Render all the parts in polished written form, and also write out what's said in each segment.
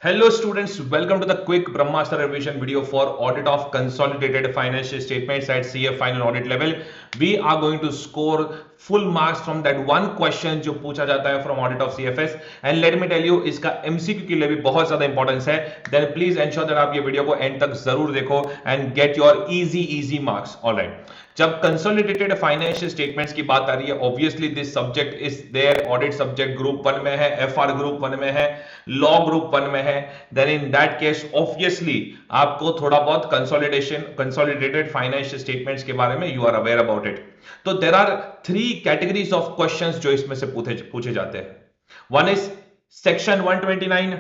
Hello students, welcome to the quick Brahmastra revision video for audit of consolidated financial statements at CA final audit level. We are going to score full marks from that one question जो पूछा जाता है from audit of CFS and let me tell you इसका MCQ के लिए भी बहुत ज्यादा इंपॉर्टेंस है. Then please ensure that आप ये वीडियो को एंड तक जरूर देखो and get your easy marks. Alright. जब कंसोलिडेटेड फाइनेंशियल स्टेटमेंट्स की बात आ रही है obviously this subject is there audit subject group 1 में है, एफआर ग्रुप 1 में है, लॉ ग्रुप 1 में है. Then in that case obviously आपको थोड़ा बहुत कंसोलिडेटेड फाइनेंशियल स्टेटमेंट्स के बारे में you are aware about it. तो there are 3 categories of questions जो इसमें से पूछे जाते हैं. One is section 129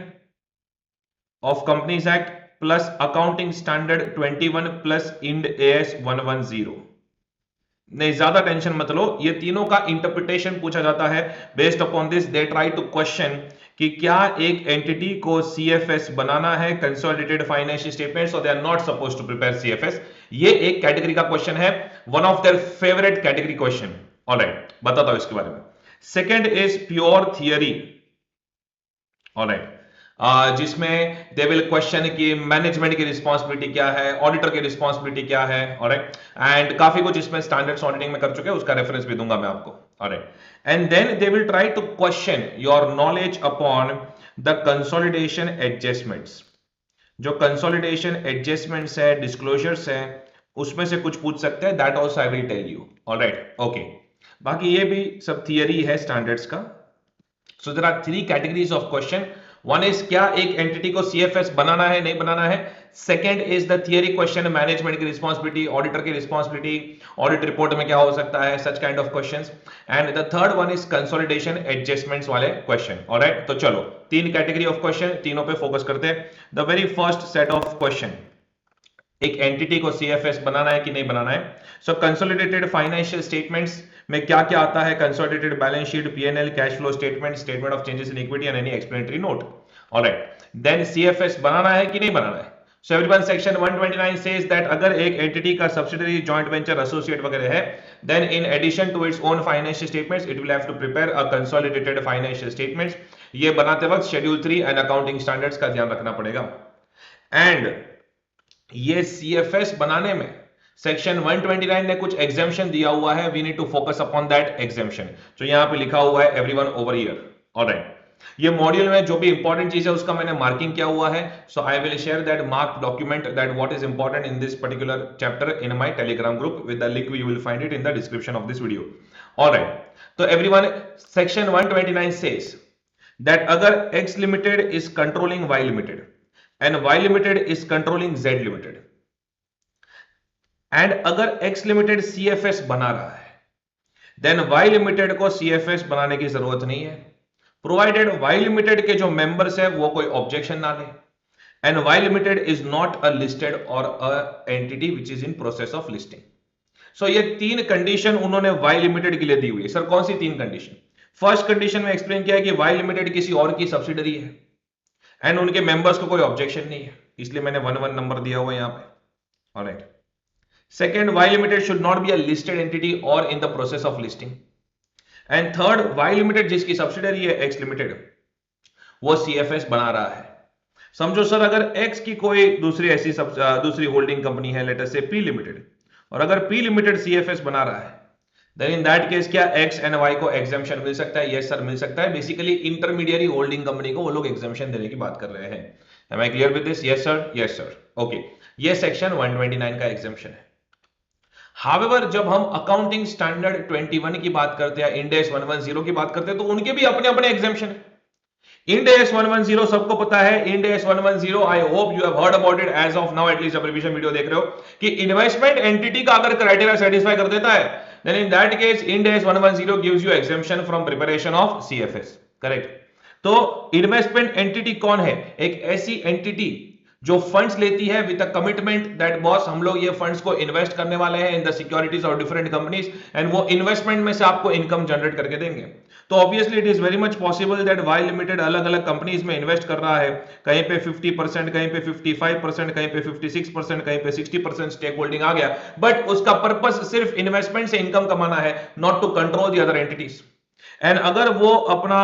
of companies act plus accounting standard 21 plus Ind AS 110. नहीं, ज्यादा टेंशन मत लो, ये तीनों का इंटरप्रिटेशन पूछा जाता है. Based upon this they try to question कि क्या एक एंटिटी को सीएफएस बनाना है, कंसोलिडेटेड फाइनेंशियल स्टेटमेंट्स, और they are not supposed to prepare CFS. ये एक कैटेगरी का क्वेश्चन है, one of their favourite category question. Alright, बताता हूं इसके बारे में. Second is pure theory. Alright, जिसमें दे विल क्वेश्चन कि मैनेजमेंट की रिस्पांसिबिलिटी क्या है, ऑडिटर की रिस्पांसिबिलिटी क्या है. ऑलराइट, एंड काफी कुछ इसमें स्टैंडर्ड्स ऑडिटिंग में कर चुके हैं, उसका रेफरेंस भी दूंगा मैं आपको. Alright, and then they will try to question your knowledge upon the consolidation adjustments. जो कंसोलिडेशन एडजस्टमेंट्स है, डिस्क्लोजर्स है, उसमें से कुछ पूछ सकते हैं. That also I will tell you. Alright, okay. बाकी ये भी सब थियरी है स्टैंडर्ड्स का. So there are 3 categories of question. One is क्या एक एंटिटी को सीएफएस बनाना है, नहीं बनाना है. Second is the theory question, management की रिस्पांसिबिलिटी, ऑडिटर की रिस्पांसिबिलिटी, ऑडिट रिपोर्ट में क्या हो सकता है, such kind of questions. And the third one is consolidation adjustments वाले क्वेश्चन. ऑलराइट, तो चलो 3 कैटेगरी ऑफ क्वेश्चन, तीनों पे फोकस करते हैं. The very first set of question, एक एंटिटी को सीएफएस बनाना है कि नहीं बनाना है. सो कंसोलिडेटेड फाइनेंशियल स्टेटमेंट्स में क्या क्या आता है, consolidated balance sheet, PNL, cash flow statement, statement of changes in equity and any explanatory note. Alright, then CFS बनाना है कि नहीं बनाना है. So everyone, section 129 says that अगर एक एंटिटी का सब्सिडरी, जॉइंट वेंचर, एसोसिएट वगैरह है, then in addition to its own financial statements it will have to prepare a consolidated financial statements. ये बनाते वक्त शेड्यूल 3 एंड अकाउंटिंग स्टैंडर्ड्स का ध्यान रखना पड़ेगा. एंड ये सीएफएस बनाने में सेक्शन 129 ने कुछ एग्जेम्पशन दिया हुआ है. We need to focus upon that exemption. जो यहां पे लिखा हुआ है एवरीवन ओवर हियर. ऑलराइट, ये मॉड्यूल में जो भी इंपॉर्टेंट चीज है उसका मैंने मार्किंग किया हुआ है. So I will share that mark document that what is important in this particular chapter in my Telegram group with the link you will find it in the description of this video. Alright, तो everyone, section 129 says that अगर X limited is controlling Y limited and Y Limited is controlling Z Limited, and अगर X Limited CFS बना रहा है, then Y Limited को CFS बनाने की जरूरत नहीं है, प्रोवाइडेड Y Limited के जो मेंबर्स है वो कोई ऑब्जेक्शन ना ले, and Y Limited is not a listed or a entity which is in process of listing. So ये 3 कंडीशन उन्होंने Y Limited के लिए दी हुई है. सर कौन सी 3 कंडीशन? फर्स्ट कंडीशन में एक्सप्लेन किया है कि Y Limited किसी और की सब्सिडरी है एंड उनके मेंबर्स को कोई ऑब्जेक्शन नहीं है, इसलिए मैंने 11 नंबर दिया हुआ है यहां पे. Alright, second, Y limited should not be a listed entity और in the process of listing. And third, Y limited जिसकी सब्सिडरी है एक्स लिमिटेड, वो सीएफएस बना रहा है. समझो सर, अगर एक्स की कोई दूसरी होल्डिंग कंपनी है, लेट अस से पी लिमिटेड, और अगर पी लिमिटेड सीएफएस बना रहा है, then in that case क्या x and y को exemption मिल सकता है? yes sir, मिल सकता है. बेसिकली इंटरमीडियरी होल्डिंग कंपनी को वो लोग exemption देने की बात कर रहे हैं. am I clear with this? yes sir, yes sir. okay, ये सेक्शन 129 का exemption है. However, जब हम अकाउंटिंग स्टैंडर्ड 21 की बात करते हैं, इंड एस 110 की बात करते हैं, तो उनके भी अपने अपने एग्जेम्पशन है. इंड एस 110 सबको पता है. Ind AS 110, I hope you have heard about it as of now, at least जब रिवीजन वीडियो देख रहे हो, कि इन्वेस्टमेंट एंटिटी का अगर क्राइटेरिया सेटिस्फाई कर देता है, then in that case Ind AS 110 gives you exemption from preparation of CFS. Correct. तो इन्वेस्टमेंट एंटिटी कौन है? एक ऐसी एंटिटी जो फंड्स लेती है with a commitment that boss हम लोग ये फंड्स को इन्वेस्ट करने वाले हैं in the securities of different companies, and वो इन्वेस्टमेंट में से आपको इनकम जनरेट करके देंगे. तो obviously it is very much possible that Y limited अलग अलग कंपनीज में इन्वेस्ट कर रहा है, कहीं पे 50%, कहीं पे 55%, कहीं पे 56%, कहीं पे 60% स्टेक होल्डिंग आ गया, बट उसका पर्पस सिर्फ इन्वेस्टमेंट से इनकम कमाना है, not to control the other entities. And अगर वो अपना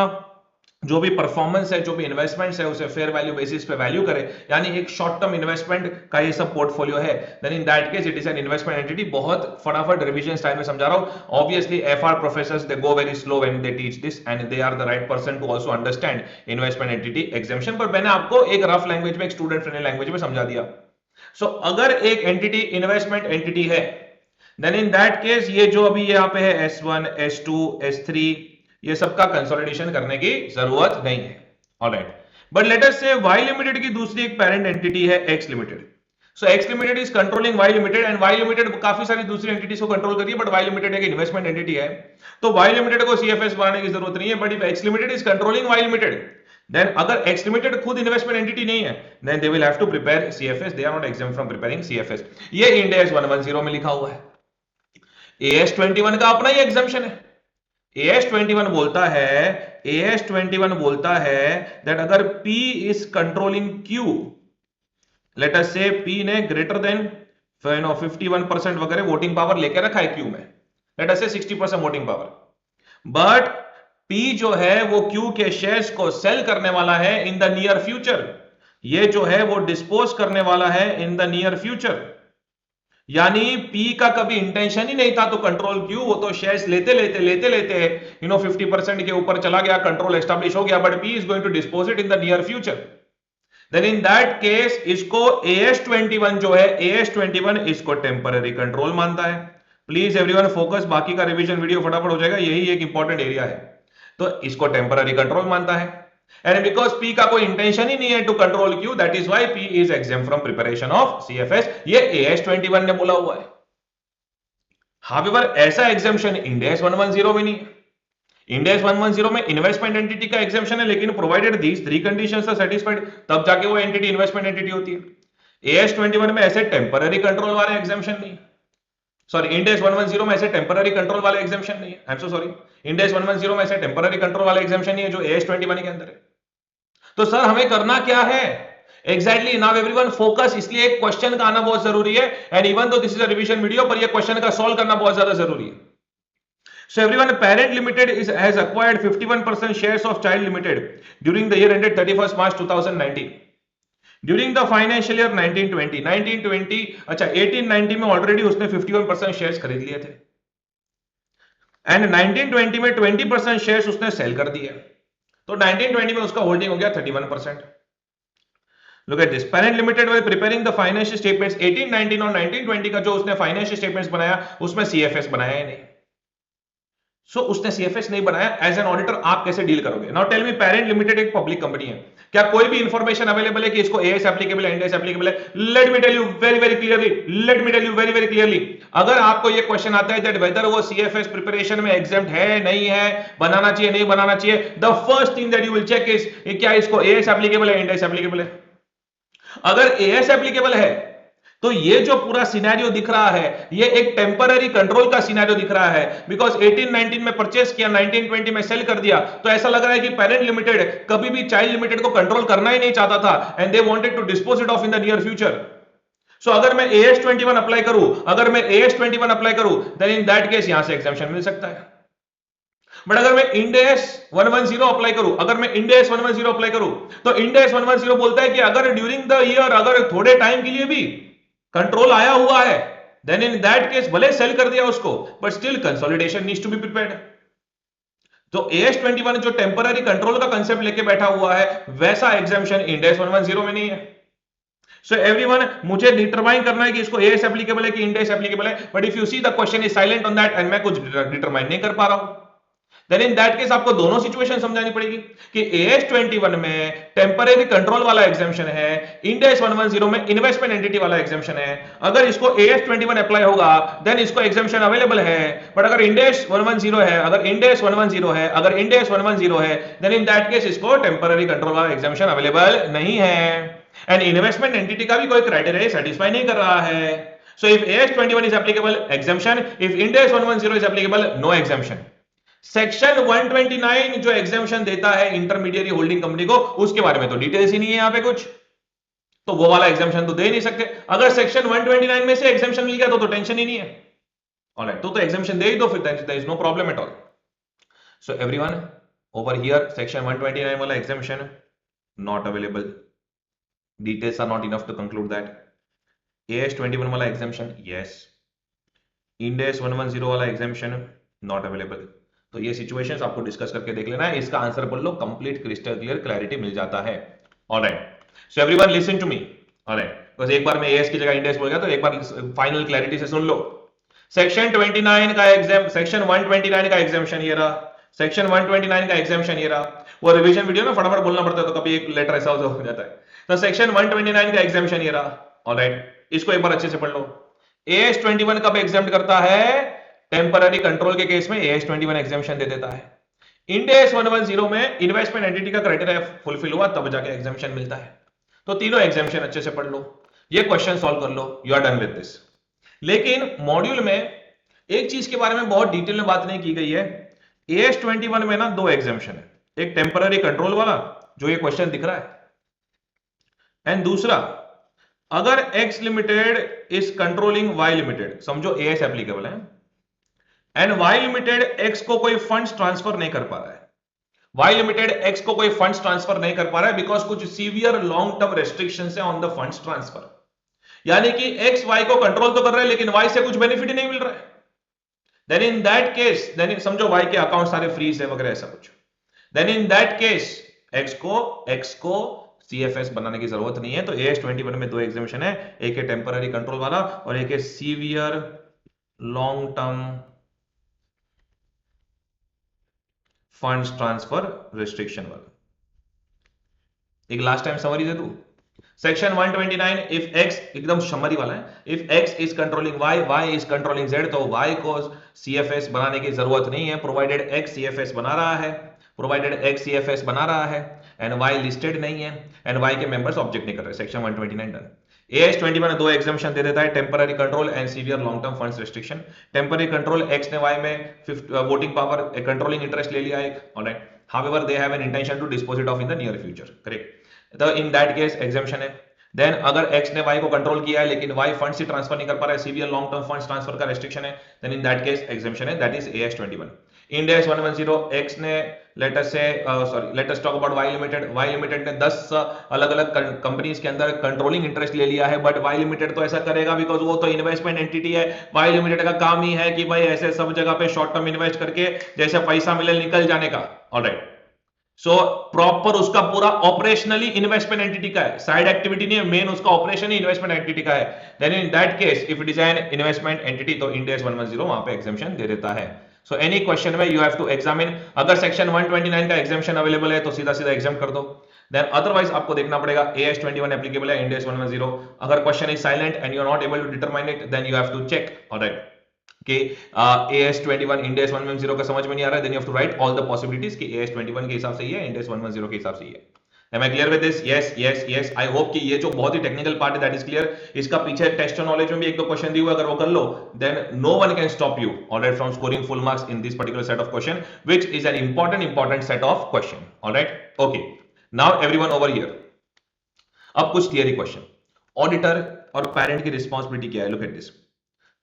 जो भी परफॉर्मेंस है, जो भी इन्वेस्टमेंट्स है, उसे फेयर वैल्यू बेसिस पे वैल्यू करे, यानी एक शॉर्ट टर्म इन्वेस्टमेंट का ये सब पोर्टफोलियो है, then in that case it is an investment entity. बहुत फटाफट रिवीजन स्टाइल में समझा रहा हूं। Obviously FR professors they go very slow when they teach this and they are the right person to also understand investment entity exemption, पर मैंने आपको एक रफ लैंग्वेज में, एक स्टूडेंट फ्रेंडली लैंग्वेज में समझा दिया। सो अगर एक एंटिटी इन्वेस्टमेंट एंटिटी है, देन इन दैट केस ये जो अभी यहाँ पे है S1, S2, S3, ये सबका कंसोलिडेशन करने की जरूरत नहीं है। ऑलराइट, बट लेट अस से Y लिमिटेड की दूसरी एक पेरेंट एंटिटी है X limited. So X limited is controlling Y limited and Y limited काफी सारी दूसरी एंटिटीज को कंट्रोल करिए, बट Y लिमिटेड एक इन्वेस्टमेंट एंटिटी है, तो Y लिमिटेड को CFS बनाने की जरूरत नहीं है। But if X limited is controlling Y limited, then अगर X लिमिटेड खुद इन्वेस्टमेंट एंटिटी नहीं है, then they will have to prepare CFS, they are not exempt from preparing CFS। ये इंड AS 110 में लिखा हुआ है। AS21 का अपना ही एग्जाम्पशन है। AS21 बोलता है दैट अगर P is controlling Q, let us से P ने ग्रेटर देन 51% वगैरह वोटिंग पावर लेके रखा है Q में, लेट अस से 60% वोटिंग पावर, बट P जो है वो Q के शेयर्स को सेल करने वाला है इन द नियर फ्यूचर, ये जो है वो डिस्पोज करने वाला है इन द नियर फ्यूचर, यानी P का कभी इंटेंशन ही नहीं था तो कंट्रोल Q, वो तो शेयर्स लेते 50% के ऊपर चला गया, कंट्रोल एस्टैब्लिश हो गया, but P is going to dispose it in the near future. Then in that case इसको AS21 जो है, AS21 इसको टेम्पररी कंट्रोल मानता है। प्लीज एवरीवन फोकस, बाकी का रिवीजन वीडियो फटाफट हो जाएगा, यही एक इंपॉर्टेंट एरिया है। तो इसको टेम्पररी कंट्रोल मानता है, एंड बिकॉज P का कोई इंटेंशन ही नहीं है to control Q, that is why P is exempt from preparation of CFS, ये AS21 ने बोला हुआ है। हाउएवर ऐसा एग्जेम्पशन इंड AS 110 में नहीं है। इंड AS 110 में इन्वेस्टमेंट एंटिटी का एग्जेम्पशन है, लेकिन provided these three conditions are satisfied, तब जाके वो एंटिटी इन्वेस्टमेंट एंटिटी होती है। AS21 में ऐसे टेम्पररी कंट्रोल वाले एग्जेम्पशन नहीं है, सॉरी इंड AS 110 में ऐसे टेम्पररी कंट्रोल वाले एग्जेम्पशन नहीं है, I am so sorry, Ind AS 110 में ऐसे टेम्पररी कंट्रोल वाले एग्जेम्पशन नहीं है जो AS21 के अंदर है। तो सर हमें करना क्या है एग्जैक्टली? नाउ एवरीवन फोकस, इसलिए एक क्वेश्चन का आना बहुत जरूरी है, and even though this is a revision video, पर ये क्वेश्चन का सॉल्व करना बहुत ज्यादा जरूरी है। So everyone, Parent Limited has acquired 51% shares of Child Limited during the year ended 31st March 2019. During the financial year 1920, अच्छा 1890 में ऑलरेडी उसने 51% शेयर्स खरीद लिए थे, एंड 1920 में 20% शेयर्स उसने सेल कर दिए, तो 1920 में उसका होल्डिंग हो गया 31%। Look at this. Parent Limited while preparing the financial statements 1819 और 1920 का जो उसने फाइनेंशियल स्टेटमेंट्स बनाया उसमें CFS बनाया ही नहीं। सो उसने CFS नहीं बनाया, एज एन ऑडिटर आप कैसे डील करोगे? Now tell me, parent limited एक पब्लिक कंपनी है, क्या कोई भी इंफॉर्मेशन अवेलेबल है कि इसको AS एप्लीकेबल है, इंड AS एप्लीकेबल है? Let me tell you very very clearly, अगर आपको ये क्वेश्चन आता है दैट वेदर वो CFS प्रिपरेशन में एग्जेम्प्ट है नहीं है, बनाना चाहिए नहीं बनाना चाहिए, the first thing that you will check is क्या इसको AS एप्लीकेबल है, इंड AS एप्लीकेबल है। अगर AS एप्लीकेबल है तो ये जो पूरा सिनेरियो दिख रहा है ये एक टेम्पररी कंट्रोल का सिनेरियो दिख रहा है, बिकॉज 1819 में परचेस किया, 1920 में सेल कर दिया, तो ऐसा लग रहा है कि पेरेंट लिमिटेड कभी भी चाइल्ड लिमिटेड को कंट्रोल करना ही नहीं चाहता था, and they wanted to dispose it off in the near future. So अगर मैं AS21 अप्लाई करूं, देन इन दैट केस यहां से एग्जेम्पशन मिल सकता है। बट अगर मैं इंड AS 110 अप्लाई करूं, तो इंड AS 110 बोलता है कि अगर ड्यूरिंग द ईयर, अगर थोड़े टाइम के लिए भी कंट्रोल आया हुआ है, देन इन दैट केस भले सेल कर दिया उसको, but still consolidation needs to be prepared. तो AS21 जो टेम्पररी कंट्रोल का कंसेप्ट लेके बैठा हुआ है, वैसा एग्जामिशन इंड AS 110 में नहीं है। सो एवरीवन, मुझे डिटरमाइन करना है कि इसको AS एप्लीकेबल है कि इंड AS एप्लीकेबल है, but if you see the question is silent on that and मैं कुछ डिटरमाइन नहीं कर पा रहा हूं, देन इन दैट केस आपको दोनों सिचुएशन समझानी पड़ेगी कि AS21 में टेम्परेरी कंट्रोल वाला एग्जाम्पशन है, इंड AS 110 में इन्वेस्टमेंट एंटिटी वाला एग्जाम्पशन है। अगर इसको AS21 अप्लाई होगा देन इसको एग्जाम्पशन अवेलेबल है, बट अगर इंड AS 110 है, अगर इंड AS 110 है, देन इन दैट केस इसको टेम्परेरी कंट्रोल वाला एग्जाम्पशन अवेलेबल नहीं है, एंड इन्वेस्टमेंट एंटिटी का भी कोई क्राइटेरिया सेटिस्फाई नहीं कर रहा है। So if AS21 is applicable, exemption, if Ind AS 110 is applicable, no exemption. Section 129 जो एग्जामिशन देता है इंटरमीडिएट होल्डिंग कंपनी को, उसके बारे में तो डिटेल्स ही नहीं है यहां पे कुछ, तो वो वाला एग्जामिशन तो दे नहीं सकते। अगर सेक्शन 129 में से एग्जामिशन मिल गया तो टेंशन ही नहीं है। ऑलराइट, तो एग्जामिशन दे ही दो, फिर there is no problem at all. So everyone, Over here, section 129 वाला exemption not available. Details are not enough to conclude that. AS 21 वाला exemption yes. Ind AS 110 वाला exemption not available. तो ये सिचुएशंस आपको डिस्कस करके देख लेना है, इसका आंसर बोल लो, कंप्लीट क्रिस्टल क्लियर क्लैरिटी मिल जाता है. Alright, so everyone listen to me. Alright, बस एक बार मैं एएस की जगह इंड एस बोल गया तो एक बार फाइनल क्लैरिटी से सुन लो. सेक्शन 29 का एग्जाम, सेक्शन 129 का एग्जामिशन ये रहा, सेक्शन 129 का एग्जामिशन ये रहा. वो रिवीजन वीडियो ना फटाफट बोलना पड़ता है तो कभी एक लेटर ऐसा हो जाता है. तो सेक्शन 129 का एग्जामिशन ये रहा. ऑलराइट, इसको एक बार अच्छे से पढ़ लो. एएस 21 कब एग्जाम्प्ट करता है? टेम्पररी कंट्रोल के केस में एएस 21 एग्जामिशन दे देता है. इंड एस 110 में इन्वेस्टमेंट एंटिटी का क्राइटेरिया फुलफिल हुआ तब जाके एग्जामिशन मिलता है. तो तीनों एग्जामिशन अच्छे से पढ़ लो, ये क्वेश्चन सॉल्व कर लो, you are done with this. लेकिन मॉड्यूल में एक चीज के बारे में बहुत डिटेल में बात नहीं की गई है. एएस 21 में ना दो एग्जामिशन है, एक टेम्पररी कंट्रोल वाला जो ये क्वेश्चन दिख रहा है, एंड दूसरा अगर X limited is controlling Y limited, समझो एएस एप्लीकेबल है, एंड वाई लिमिटेड एक्स को कोई फंड्स ट्रांसफर नहीं कर पा रहा है. वाई लिमिटेड एक्स को कोई फंड्स ट्रांसफर नहीं कर पा रहा है बिकॉज कुछ सीवियर लॉन्ग टर्म रेस्ट्रिक्शन है ऑन द फंड्स ट्रांसफर. यानी कि एक्स वाई को कंट्रोल तो कर रहा है लेकिन वाई से कुछ बेनिफिट नहीं मिल रहा है. Then in that case, then समझो वाई के अकाउंट सारे फ्रीज है वगैरह ऐसा कुछ, then in that case X को सीएफएस बनाने की जरूरत नहीं है. तो एएस 21 में दो एग्जामिशन है, एक है टेम्पररी कंट्रोल वाला और एक है severe long term funds transfer restriction वाला. एक लास्ट टाइम समरी दे दूं. सेक्शन 129, इफ एक्स, एकदम समरी वाला है, if X is controlling Y, Y is controlling Z, तो वाई को सीएफएस बनाने की जरूरत नहीं है प्रोवाइडेड एक्स सीएफएस बना रहा है, प्रोवाइडेड एक्स सीएफएस बना रहा है एंड वाई लिस्टेड नहीं है एंड वाई के मेंबर्स ऑब्जेक्ट नहीं कर रहे. Section 129 done. एएस 21 दो एग्जामिशन दे देता है, temporary control and severe long term funds restriction. Temporary control, X ने वाई में वोटिंग पावर, कंट्रोलिंग इंटरेस्ट ले लिया एक, alright, however they have an intention to dispose it off in the near future, correct. तो in that case exemption है. Then अगर x ने Y को कंट्रोल किया है लेकिन वाई फंड से ट्रांसफर नहीं कर पा रहा है, severe long term funds transfer का रेस्ट्रिक्शन है, then in that case exemption है, that is AS 21. Ind AS 110, X ने let us talk about Y limited. Y limited ने 10 अलग अलग कंपनीज के अंदर कंट्रोलिंग इंटरेस्ट ले लिया है, बट वाई लिमिटेड तो ऐसा करेगा बिकॉज वो तो इन्वेस्टमेंट एंटिटी है. वाई लिमिटेड का काम ही है कि भाई ऐसे सब जगह पे शॉर्ट टर्म इन्वेस्ट करके जैसे पैसा मिले निकल जाने का. ऑलराइट, सो प्रॉपर उसका पूरा ऑपरेशनली इन्वेस्टमेंट एंटिटी का है, साइड एक्टिविटी नहीं है, मेन उसका ऑपरेशन ही इन्वेस्टमेंट एंटिटी का है. Then in that case if it is an investment entity तो इंड एस 110 वहां पे एग्जामिशन दे देता है. सो एनी क्वेश्चन में यू हैव टू एग्जामिन. अगर सेक्शन 129 का एग्जामिशन अवेलेबल है तो सीधा सीधा एग्जाम कर दो. देन अदरवाइज आपको देखना पड़ेगा एएस 21 एप्लीकेबल है, इंड एस 110. अगर question is silent and you are not able to determine it, then you have to check, alright, कि AS 21 इंड एस 110 का समझ में नहीं आ रहा है, देन यू हैव टू राइट ऑल द पॉसिबिलिटीज कि AS 21 के हिसाब से ये है, इंड एस 110 के हिसाब से ये. Am I clear with this? Yes, yes, yes. I hope कि ये जो बहुत ही टेक्निकल पार्ट है that is clear. इसका पीछे टेस्ट नॉलेज में भी एक दो क्वेश्चन दिए हुए, अगर वो कर लो then no one can stop you alright from scoring full marks in this particular set of question, which is an important set of question. Alright, okay. Now everyone over here. अब कुछ theory question. Auditor और parent की responsibility क्या है? Look at this.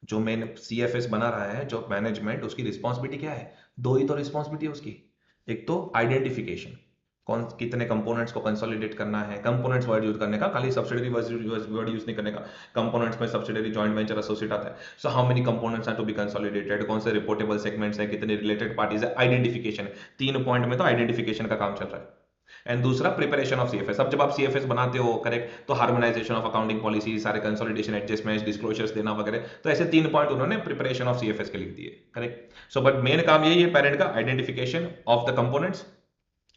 जो main CFS बना रहा है, जो मैनेजमेंट, उसकी रिस्पॉन्सिबिलिटी क्या है? दो ही तो रिस्पॉन्सिबिलिटी है उसकी. एक तो आइडेंटिफिकेशन, कौन कितने कंपोनेंट्स को कंसोलिडेट करना है, कंपोनेंट्स वर्ड यूज करने का, खाली सब्सिडियरी वर्ड यूज नहीं करने का. कंपोनेंट्स में सब्सिडियरी, जॉइंट वेंचर, एसोसिएट आता है. So how many components are to be consolidated, कौन से रिपोर्टेबल सेगमेंट्स हैं, कितने रिलेटेड पार्टीज है, आइडेंटिफिकेशन. 3 पॉइंट में तो आइडेंटिफिकेशन का काम चल रहा है. एंड दूसरा प्रिपरेशन ऑफ सीएफएस. अब जब आप सीएफएस बनाते हो, करेक्ट, तो हार्मोनाइजेशन ऑफ अकाउंटिंग पॉलिसी, सारे कंसोलिडेशन, एडजस्टमेंट्स, डिस्क्लोजर्स देना वगैरह. तो ऐसे 3 पॉइंट उन्होंने प्रिपरेशन ऑफ सीएफएस के लिख दिए, करेक्ट. सो बट मेन काम यही है पेरेंट का, identification of the components,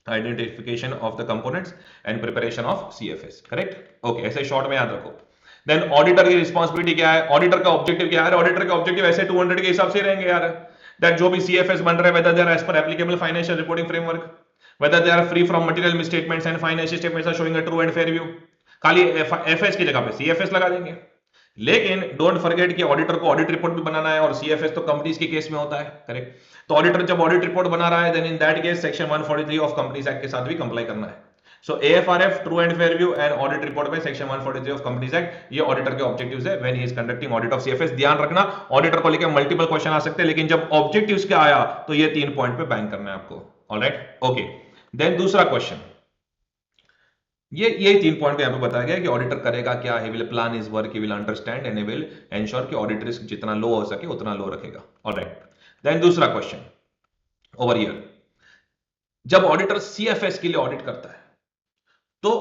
identification of the components and preparation of CFS, correct? Okay, ऐसे शॉर्ट में याद रखो. देन ऑडिटर की रिस्पॉन्सिबिलिटी क्या है, ऑडिटर का ऑब्जेक्टिव क्या है? ऑडिटर के ऑब्जेक्टिव ऐसे 200 के हिसाब से रहेंगे यार. दैट जो भी CFS बन रहे हैं, whether they are as per applicable financial reporting framework, whether they are free from material misstatements and financial statements are showing a true and fair view. खाली FS की जगह पे CFS लगा देंगे. लेकिन डोंट फॉरगेट कि ऑडिटर को audit report भी बनाना है और सीएफएस तो कंपनीज के केस में होता है, करेक्ट. तो ऑडिटर जब ऑडिट रिपोर्ट बना रहा है, then in that case section 143 of companies act के साथ भी कंप्लाई करना है. So AFRF, true and fair view and audit report में सेक्शन 143 ऑफ कंपनीज एक्ट, ये ऑडिटर के ऑब्जेक्टिव्स है when he is conducting audit of CFS. ध्यान रखना, ऑडिटर को लेकर मल्टीपल क्वेश्चन आ सकते हैं, लेकिन जब ऑब्जेक्टिव्स के आया तो ये 3 पॉइंट पे बैंक करना है आपको. Alright okay. देन दूसरा क्वेश्चन, ये 3 पॉइंट यहां पे बताया गया कि ऑडिटर करेगा क्या, he will plan his work, he will understand and he will ensure कि ऑडिट रिस्क जितना लो हो सके उतना लो रखेगा। ऑलराइट, देन दूसरा क्वेश्चन ओवर हियर, जब ऑडिटर सीएफएस के लिए ऑडिट करता है तो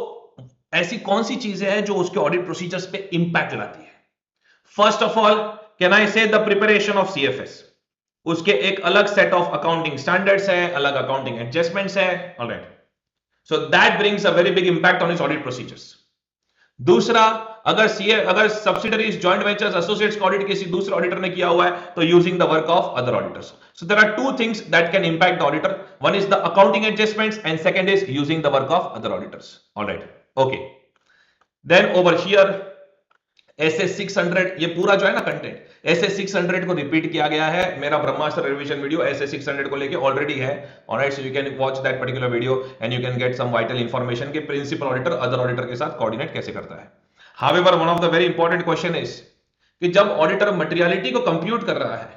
ऐसी कौन सी चीजें हैं जो उसके ऑडिट प्रोसीजर्स पे इंपैक्ट लाती है? First of all, can I से द प्रिपरेशन ऑफ सीएफएस, उसके एक अलग सेट ऑफ अकाउंटिंग स्टैंडर्ड्स है, अलग अकाउंटिंग एडजस्टमेंट्स है। Alright, so that brings a very big impact on his audit procedures. दूसरा, अगर सब्सिडरीज, जॉइंट वेंचर्स, एसोसिएट्स का ऑडिट किसी दूसरे ऑडिटर ने किया हुआ है तो using the work of other auditors. So there are two things that can impact the auditor, one is the accounting adjustments and second is using the work of other auditors. Alright okay, then over here SS 600, ये पूरा जो है ना content SS 600 को repeat किया गया है। मेरा ब्रह्मास्त्र रिवीजन वीडियो SS 600 को लेके ऑलरेडी है। Alright, so you can watch that particular video and you can get some vital information के प्रिंसिपल ऑडिटर अदर ऑडिटर के साथ कोऑर्डिनेट कैसे करता है। However, one of the very important question is कि जब ऑडिटर मटेरियलिटी को कंप्यूट कर रहा है,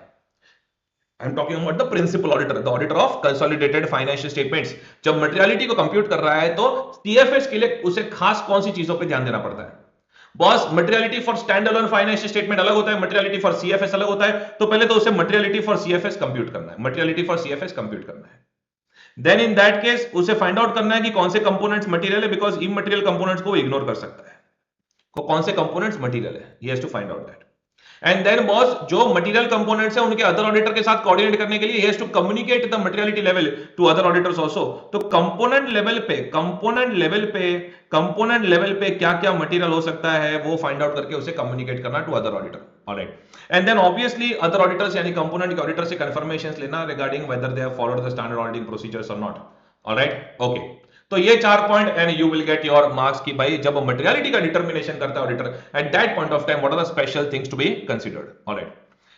I am talking about the principal auditor, the auditor of consolidated financial statements, जब मटेरियलिटी को कंप्यूट कर रहा है तो सीएफएस के लिए उसे खास कौन सी चीजों पे ध्यान देना पड़ता है? Boss, materiality for stand alone financial statement अलग होता है, मटेरियलिटी फॉर सीएफएस अलग होता है। तो पहले तो उसे मटेरियलिटी फॉर सीएफएस कंप्यूट करना है, मटेरियलिटी फॉर सीएफएस कंप्यूट करना है। देन इन दैट केस उसे फाइंड आउट करना है कि कौन से कंपोनेंट्स मटेरियल है, बिकॉज इमटेरियल कंपोनेंट्स को इग्नोर कर सकता है। कौन से कंपोनेंट्स मटेरियल है, he has to find out that. And then boss, जो मटेरियल कंपोनेंट्स है उनके अदर ऑडिटर के साथ कोऑर्डिनेट करने के लिए he has to communicate the materiality level to other auditors also। तो कंपोनेंट लेवल पे क्या क्या मटेरियल हो सकता है वो फाइंड आउट करके उसे कम्युनिकेट करना to other auditor. Alright, and then obviously other auditors यानी कंपोनेंट के ऑडिटर से कंफर्मेशंस लेना regarding whether they have followed the standard auditing procedures और नॉट। ऑलराइट ओके, तो ये 4 point and you will get your marks की भाई जब मटेरियलिटी का डिटरमिनेशन करता है auditor, at that point of time what are the special things to be considered. Alright,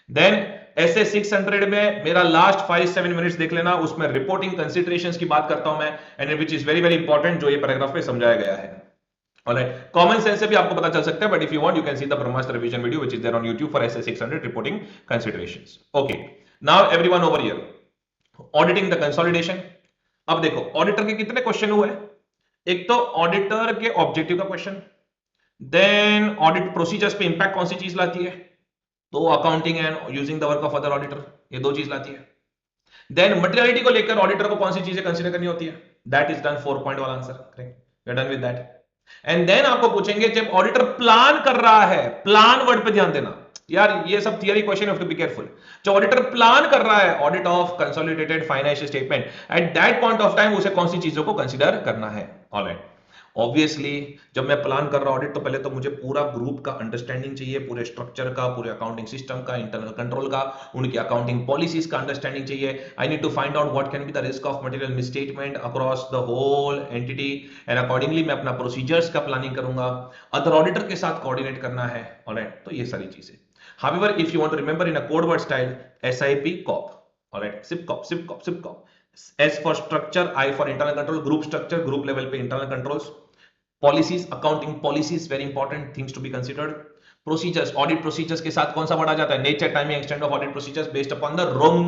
then SS 600 में मेरा लास्ट 5-7 मिनट्स देख लेना, उसमें रिपोर्टिंग कंसीडरेशंस की बात करता हूं मैं, and which is very very important, जो ये पैराग्राफ पे समझाया गया है। ऑलराइट, कॉमन सेंस से भी आपको पता चल सकता है, but if you want you can see the Brahmastra revision video which is there on YouTube for SS 600 reporting considerations. Okay, now everyone over here, auditing the consolidation. अब देखो ऑडिटर के कितने क्वेश्चन हुए, एक तो ऑडिटर के ऑब्जेक्टिव का question, then audit procedures पे इंपैक्ट कौन सी चीज लाती है, तो accounting and using the work of other auditor, ये 2 चीज लाती है। देन मटेरियलिटी को लेकर ऑडिटर को कौन सी चीजें कंसीडर करनी होती है, दैट इज डन 4 पॉइंट वाला answer, correct, we are done with that. And then आपको पूछेंगे जब ऑडिटर प्लान कर रहा है, प्लान वर्ड पे ध्यान देना यार, ये सब theory question, you have to be careful. जो ऑडिटर प्लान कर रहा है audit of consolidated financial statement, at that point of time उसे कौन सी चीजों को कंसीडर करना है। ऑलराइट, ऑब्वियसली जब मैं प्लान कर रहा हूं ऑडिट तो पहले तो मुझे पूरा ग्रुप का अंडरस्टैंडिंग चाहिए, पूरे स्ट्रक्चर का, पूरे अकाउंटिंग सिस्टम का, इंटरनल कंट्रोल का, उनकी अकाउंटिंग पॉलिसीज का अंडरस्टैंडिंग चाहिए। I need to find out what can be the risk of material misstatement across the whole entity, and accordingly मैं अपना प्रोसीजर्स का प्लानिंग करूंगा, अदर ऑडिटर के साथ कोऑर्डिनेट करना है। ऑलराइट, तो ये सारी चीजें। However, if you want to remember in a code word style, SIP COP, all right, SIP COP. S for structure, I for internal control, group structure, group level पे internal controls, policies, accounting policies, very important things to be considered. Procedures, audit procedures के साथ कौन सा word आ जाता है, nature, timing, extent of audit procedures based upon the wrong,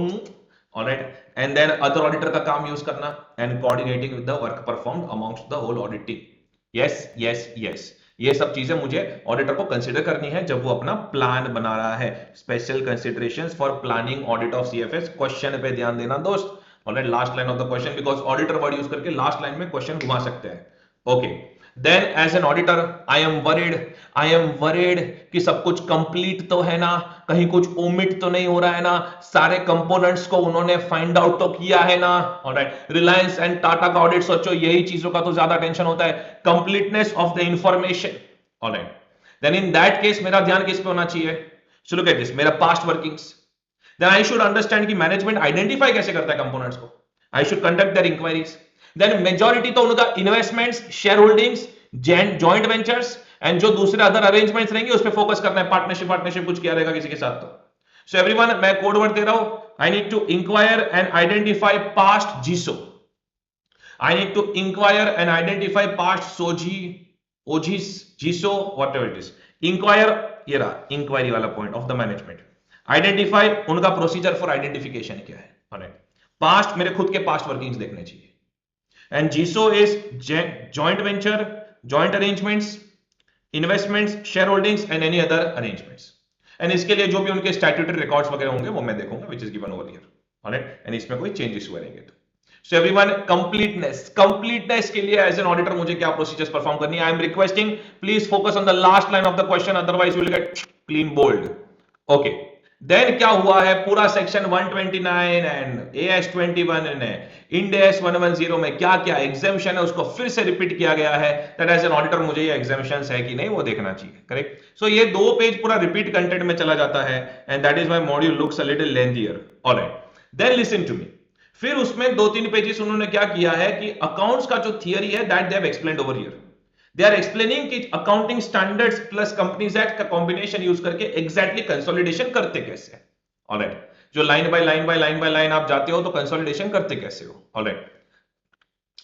all right, and then other auditor का काम use करना and coordinating with the work performed amongst the whole audit team. yes, ये सब चीजें मुझे ऑडिटर को कंसीडर करनी है जब वो अपना प्लान बना रहा है। Special considerations for planning audit of CFS, question पे ध्यान देना दोस्त। Alright, last line of the question, because auditor word use करके लास्ट लाइन में क्वेश्चन घुमा सकते हैं। Okay, then as an auditor I am worried कि सब कुछ कंप्लीट तो है ना, कहीं कुछ ओमिट तो नहीं हो रहा है ना, सारे कंपोनेंट्स को उन्होंने फाइंड आउट तो किया है ना। ऑलराइट, रिलायंस एंड टाटा का ऑडिट सोचो, यही चीजों का तो ज्यादा टेंशन होता है, completeness of the information. Alright, then in that case मेरा ध्यान किस पे होना चाहिए, सो लुक एट दिस, मेरा past workings. Then I should understand कि मैनेजमेंट आइडेंटिफाई कैसे करता है कंपोनेंट्स को, I should conduct their inquiries. Then majority तो उनका investments, share holdings, joint ventures and जो दूसरे अदर अरेंजमेंट्स रहेंगे उस पे फोकस करना है, पार्टनरशिप कुछ किया रहेगा किसी के साथ तो। सो एवरीवन, मैं कोड वर्ड दे रहा हूं, I need to inquire and identify past जीसो, I need to inquire and identify past सोजी, ओजीस, जीसो, व्हाटएवर इट इज। इंक्वायर, ये रहा इंक्वायरी वाला point of the management, identify उनका प्रोसीजर फॉर आइडेंटिफिकेशन क्या है। ऑलराइट, पास्ट, मेरे खुद के पास्ट वर्किंग्स देखने चाहिए। एंड जीसो is joint venture, joint arrangements, investments, share holdings and any other arrangements. And इसके लिए जो भी उनके स्टैट्यूटरी रिकॉर्ड्स वगैरह होंगे वो मैं देखूंगा, which is given over here. Alright, and इसमें कोई चेंजेस हुए रहेंगे तो। सो एवरीवन, कंप्लीटनेस के लिए एज एन ऑडिटर मुझे क्या प्रोसीजर्स परफॉर्म करनी है? I am requesting please focus on the last line of the question, otherwise you will get clean bold. Okay, then क्या हुआ है, पूरा सेक्शन 129 एंड एएस 21 ने इंड एस 110 में क्या क्या एग्जामिशन है उसको फिर से रिपीट किया गया है, दैट एज एन ऑडिटर मुझे ये एग्जामिशंस है कि नहीं वो देखना चाहिए। करेक्ट। सो ये 2 पेज पूरा रिपीट कंटेंट में चला जाता है and that is my module looks a little lengthier. Alright, then listen to me. फिर उसमें 2-3 पेजेस उन्होंने क्या किया है कि अकाउंट्स का जो थियरी है that they have explained over here. They are explaining कि accounting standards plus companies act का कॉम्बिनेशन यूज करके एग्जैक्टली कंसोलिडेशन करते कैसे। ऑलराइट, जो लाइन बाय लाइन आप जाते हो तो कंसोलिडेशन करते कैसे हो। Alright,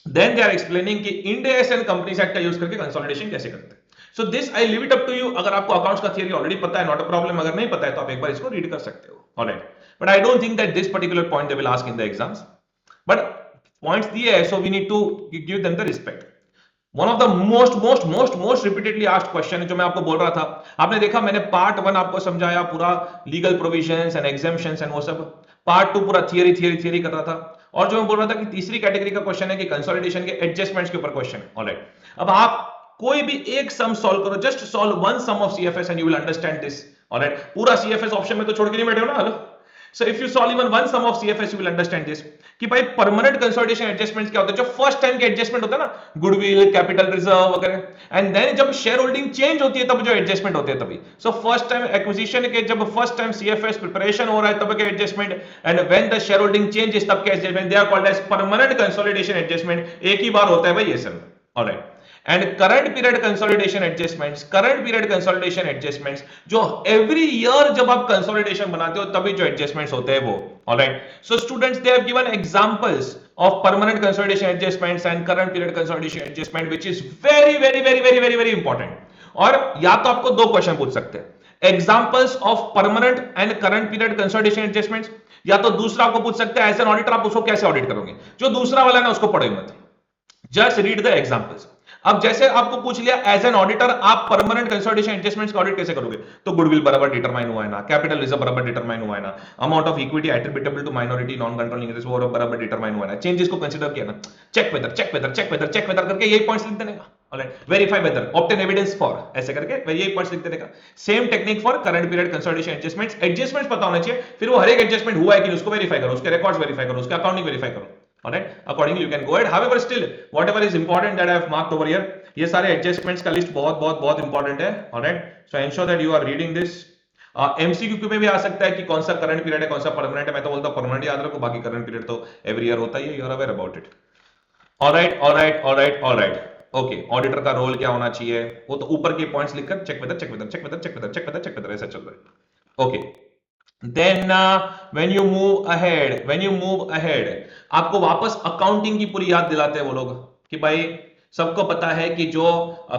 then they are explaining कि Ind AS and companies act का यूज करके कंसोलिडेशन कैसे करते हैं। So this I leave it up to you. अगर आपको अकाउंट्स का थियरी ऑलरेडी पता है, नॉट अ प्रॉब्लम। अगर नहीं पता है तो आप एक बार इसको रीड कर सकते हो। Alright, but I don't think that this particular point they will ask in the exams, but points दिए है, so we need to give them the respect. One of the most repeatedly asked question जो मैं आपको बोल रहा था, आपने देखा मैंने पार्ट 1 आपको समझाया पूरा legal provisions and exemptions and वो सब, पार्ट 2 पूरा थियरी कर रहा था, और जो मैं बोल रहा था कि तीसरी कैटेगरी का क्वेश्चन है कि कंसोलिडेशन के एडजस्टमेंट्स के ऊपर क्वेश्चन है। ऑलराइट, अब आप कोई भी एक सम सॉल्व करो, just solve one sum of CFS and you will understand this. Alright, पूरा सीएफएस ऑप्शन में तो छोड़ के नहीं बैठे हो ना। Hello, so if you solve even one sum of CFS you will understand this कि भाई परमानेंट कंसोलिडेशन एडजस्टमेंट्स क्या होता है, जो फर्स्ट टाइम के एडजस्टमेंट होता है ना, गुडविल, कैपिटल रिजर्व वगैरह, एंड देन जब शेयर होल्डिंग चेंज होती है तब जो एडजस्टमेंट होते हैं तभी। सो फर्स्ट टाइम एक्विजिशन के जब फर्स्ट टाइम सीएफएस प्रिपरेशन हो रहा है तब के adjustment, and when the share holding changes तब के adjustment, they are called as permanent consolidation adjustment. एक ही बार होता है भाई ये सब। Alright, and current period consolidation adjustments जो एवरी ईयर जब आप कंसोलिडेशन बनाते हो तभी जो एडजस्टमेंट्स होते हैं वो। Alright, so students they have given examples of permanent consolidation adjustments and current period consolidation adjustment which is very important. और या तो आपको 2 क्वेश्चन पूछ सकते हैं, examples of permanent and current period consolidation adjustments, या तो दूसरा आपको पूछ सकते हैं एज एन ऑडिटर आप उसको कैसे ऑडिट करोगे। जो दूसरा वाला ना उसको पढ़ो मत, जस्ट रीड द एग्जांपल्स। अब जैसे आपको पूछ लिया एज एन ऑडिटर आप परमानेंट कंसोलिडेशन एडजस्टमेंट्स का ऑडिट कैसे करोगे, तो गुडविल बराबर डिटरमाइन हुआ है ना, कैपिटल रिजर्व बराबर डिटरमाइन हुआ है ना, amount of equity attributable to minority non controlling interest वो बराबर डिटरमाइन हुआ है ना, चेंजेस को कंसीडर किया ना, चेक वेदर करके यही पॉइंट्स लिख देने का। Alright, verify whether, obtain evidence for, ऐसे करके यही पॉइंट्स लिख देने का। Same technique for current period consolidation adjustments पता होना चाहिए, फिर वो हर एक एडजस्टमेंट हुआ है कि उसको वेरीफाई करो, उसके रिकॉर्ड्स वेरीफाई करो, उसके अकाउंटिंग वेरीफाई करो। Alright, accordingly you can go ahead. However, still whatever is important that I have marked over here, ये सारे adjustments का लिस्ट बहुत important है। Alright, so ensure that you are reading this. MCQ में भी आ सकता है कि कौन सा करंट पीरियड है कौन सा परमानेंट है, मैं तो बोलता हूँ परमानेंट याद रखो, बाकी करंट पीरियड तो एवरी ईयर होता ही है, you are aware about it. Alright, okay, auditor का रोल क्या होना चाहिए वो तो ऊपर के पॉइंट्स लिखकर चेक वेदर ऐसा चल रहा है। Okay, then when you move ahead आपको वापस अकाउंटिंग की पूरी याद दिलाते हैं वो लोग कि भाई सबको पता है कि जो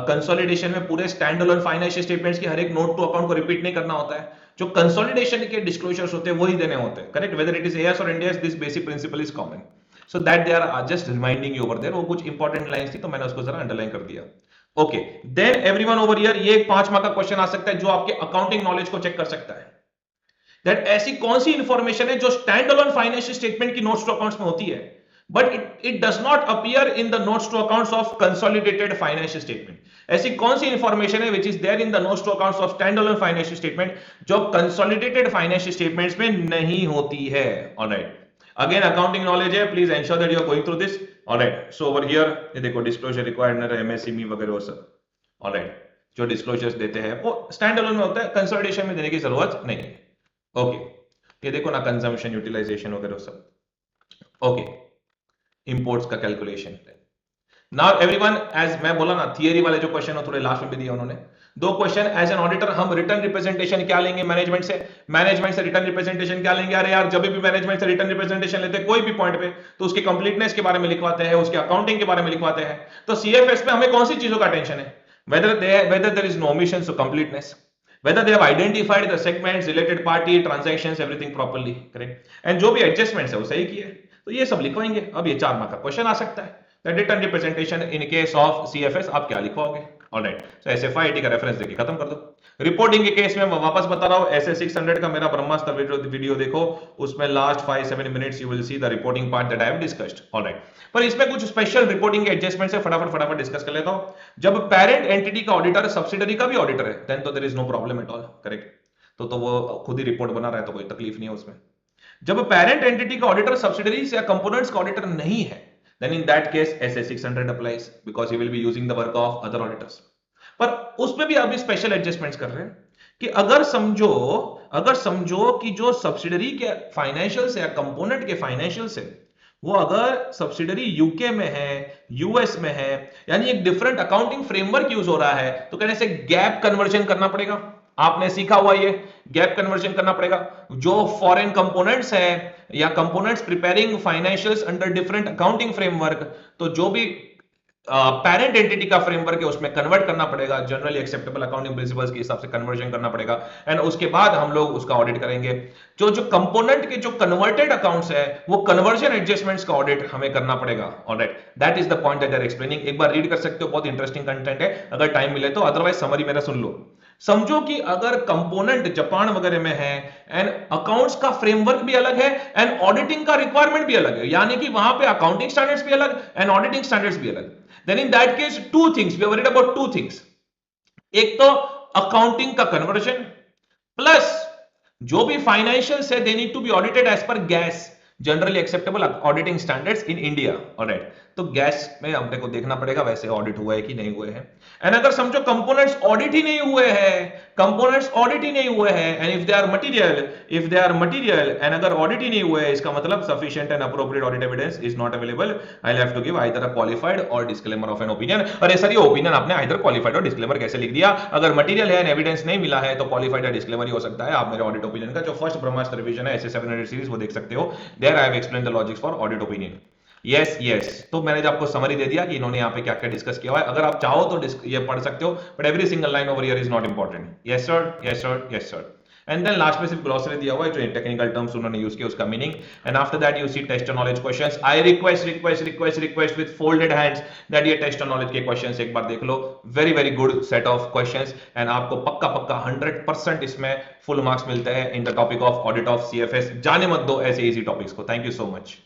कंसोलिडेशन में पूरे स्टैंड अलोन फाइनेंशियल स्टेटमेंट्स की हर एक नोट टू अकाउंट को रिपीट नहीं करना होता है, जो कंसोलिडेशन के डिस्क्लोजर्स होते हैं वही देने होते हैं। Correct, whether it is AS और Ind AS, this basic principle is common, so that they are just reminding you over there. वो कुछ इंपॉर्टेंट लाइंस थी तो मैंने उसको जरा अंडरलाइन कर दिया। Okay, then everyone over here, ये 5 मार्क का क्वेश्चन आ सकता है जो आपके अकाउंटिंग नॉलेज को चेक कर सकता है। दैट ऐसी कौन सी इंफॉर्मेशन है जो स्टैंड अलोन फाइनेंशियल स्टेटमेंट की नोट्स टू अकाउंट्स में होती है but it does not appear in the notes to accounts of consolidated financial statement. ऐसी कौन सी इंफॉर्मेशन है which is there in the notes to accounts of stand alone financial statement जो consolidated financial statements में नहीं होती है। Alright, again accounting knowledge है, please ensure that you are going through this. Alright, so over here ये देखो disclosure required MSME वगैरह वो सब। ऑलराइट, जो डिस्क्लोजर्स देते हैं वो स्टैंड अलोन में होता है, कंसोलिडेशन में देने की जरूरत नहीं है। ओके, ये देखो ना कंजम्पशन यूटिलाइजेशन वगैरह सब। ओके, इंपोर्ट्स का कैलकुलेशन। नाउ एवरीवन, एज मैं बोला ना थियरी वाले जो क्वेश्चन हो थोड़े लास्ट में भी दिया उन्होंने 2 क्वेश्चन। एज एन ऑडिटर हम रिटर्न रिप्रेजेंटेशन क्या लेंगे मैनेजमेंट से रिटर्न रिप्रेजेंटेशन क्या लेंगे। अरे यार, जब भी मैनेजमेंट से रिटर्न रिप्रेजेंटेशन लेते हैं कोई भी पॉइंट पे तो उसके कंप्लीटनेस के बारे में लिखवाते हैं, उसके अकाउंटिंग के बारे में लिखवाते हैं। तो सीएफएस में हमें कौन सी चीजों का टेंशन है, whether there is no omission, so completeness, whether they have identified the segments, related party, transactions, everything properly, correct, and जो भी adjustments है वो सही किए। तो ये सब लिखवाएंगे। अब ये 4 मार्क का क्वेश्चन आ सकता है, written representation in case of CFS आप क्या लिखवाओगे। ऑलराइट, सो एसएफआई आईटी का रेफरेंस देके खत्म कर दो। रिपोर्टिंग के केस में मैं वापस बता रहा हूं, एसए 600 का मेरा ब्रह्मास्त्र वीडियो देखो, उसमें last 5-7 minutes you will see the reporting part that I have discussed. Alright, पर इसमें कुछ स्पेशल रिपोर्टिंग के एडजस्टमेंट है, फटाफट डिस्कस कर लेता हूं। जब पेरेंट एंटिटी का ऑडिटर सब्सिडरी का भी ऑडिटर है, देन तो there is no problem at all, correct. तो वो खुद ही रिपोर्ट बना रहा है तो कोई तकलीफ नहीं है उसमें। जब पेरेंट एंटिटी का ऑडिटर सब्सिडरीज या कंपोनेंट्स का ऑडिटर नहीं है, then in that case SA 600 applies because he will be using the work of other auditors। पर उसमें भी अभी स्पेशल एडजस्टमेंट्स कर रहे हैं कि अगर समझो कि जो सब्सिडरी के फाइनेंशियल्स या कंपोनेंट के फाइनेंशियल्स है वो अगर सब्सिडरी यूके में है, यूएस में है, यानी एक डिफरेंट अकाउंटिंग फ्रेमवर्क यूज हो रहा है, तो कहने से गैप कन्वर्जन करना पड़ेगा। आपने सीखा हुआ ये गैप कन्वर्जन करना पड़ेगा। जो फॉरेन कंपोनेंट्स है या components preparing financials under different accounting framework, तो जो भी पेरेंट एंटिटी का फ्रेमवर्क है उसमें कन्वर्ट करना पड़ेगा, जनरली एक्सेप्टेबल अकाउंटिंग प्रिंसिपल्स के हिसाब से कन्वर्जन करना पड़ेगा, एंड उसके बाद हम लोग उसका ऑडिट करेंगे। जो कंपोनेंट के जो कन्वर्टेड अकाउंट्स है वो कन्वर्जन एडजस्टमेंट्स का ऑडिट हमें करना पड़ेगा। Alright, that is the point that I am explaining. एक बार रीड कर सकते हो, बहुत इंटरेस्टिंग कंटेंट है, अगर टाइम मिले तो, अदरवाइज समरी मेरा सुन लो। समझो कि अगर कंपोनेंट जापान वगैरह में है एंड अकाउंट्स का फ्रेमवर्क भी अलग है एंड ऑडिटिंग का रिक्वायरमेंट भी अलग है, यानी कि वहां पे अकाउंटिंग स्टैंडर्ड्स भी अलग एंड ऑडिटिंग स्टैंडर्ड्स भी अलग, then in that case two things we are worried about, two things। एक तो अकाउंटिंग का कन्वर्जन प्लस जो भी फाइनेंशियल्स है they need to be audited as per GAAS, generally acceptable auditing standards in India. Alright, तो GAAS में अपने को देखना पड़ेगा वैसे ऑडिट हुआ है कि नहीं हुए हैं। एंड अगर समझो कंपोनेंट्स ऑडिट ही नहीं हुए हैं and if they are material and अगर ऑडिट ही नहीं हुए हैं, इसका मतलब sufficient and appropriate audit evidence is not available, I will have to give either a qualified और डिस्क्लेमर ऑफ एन ओपिनियन। अरे सर, ये ओपिनियन आपने आइदर क्वालिफाइड और डिस्क्लेमर कैसे लिख दिया? अगर मटेरियल है एंड एविडेंस नहीं मिला है तो क्वालिफाइड या डिस्क्लेमर ही हो सकता है। आप मेरे ऑडिट ओपिनियन का जो फर्स्ट ब्रह्मास्त्र रिवीजन है ऐसे 700 सीरीज वो देख सकते हो, there I have explained the logics for audit opinion. Yes, तो मैंने आपको समरी दे दिया कि इन्होंने यहाँ पे क्या क्या डिस्कस किया हुआ है। अगर आप चाहो तो ये पढ़ सकते हो, but every single line over here is not important. Yes sir. And then last में सिर्फ ग्लॉसरी दिया हुआ है, जो टेक्निकल टर्म्स उन्होंने यूज किया उसका meaning, and after that you see test of knowledge questions. I request with folded hands that ये टेस्ट ऑफ नॉलेज के क्वेश्चंस एक बार देख लो, very good set of questions, and आपको पक्का 100% इसमें फुल मार्क्स मिलते हैं in the topic of audit of CFS. जाने मत दो ऐसे इजी टॉपिक्स को। Thank you so much.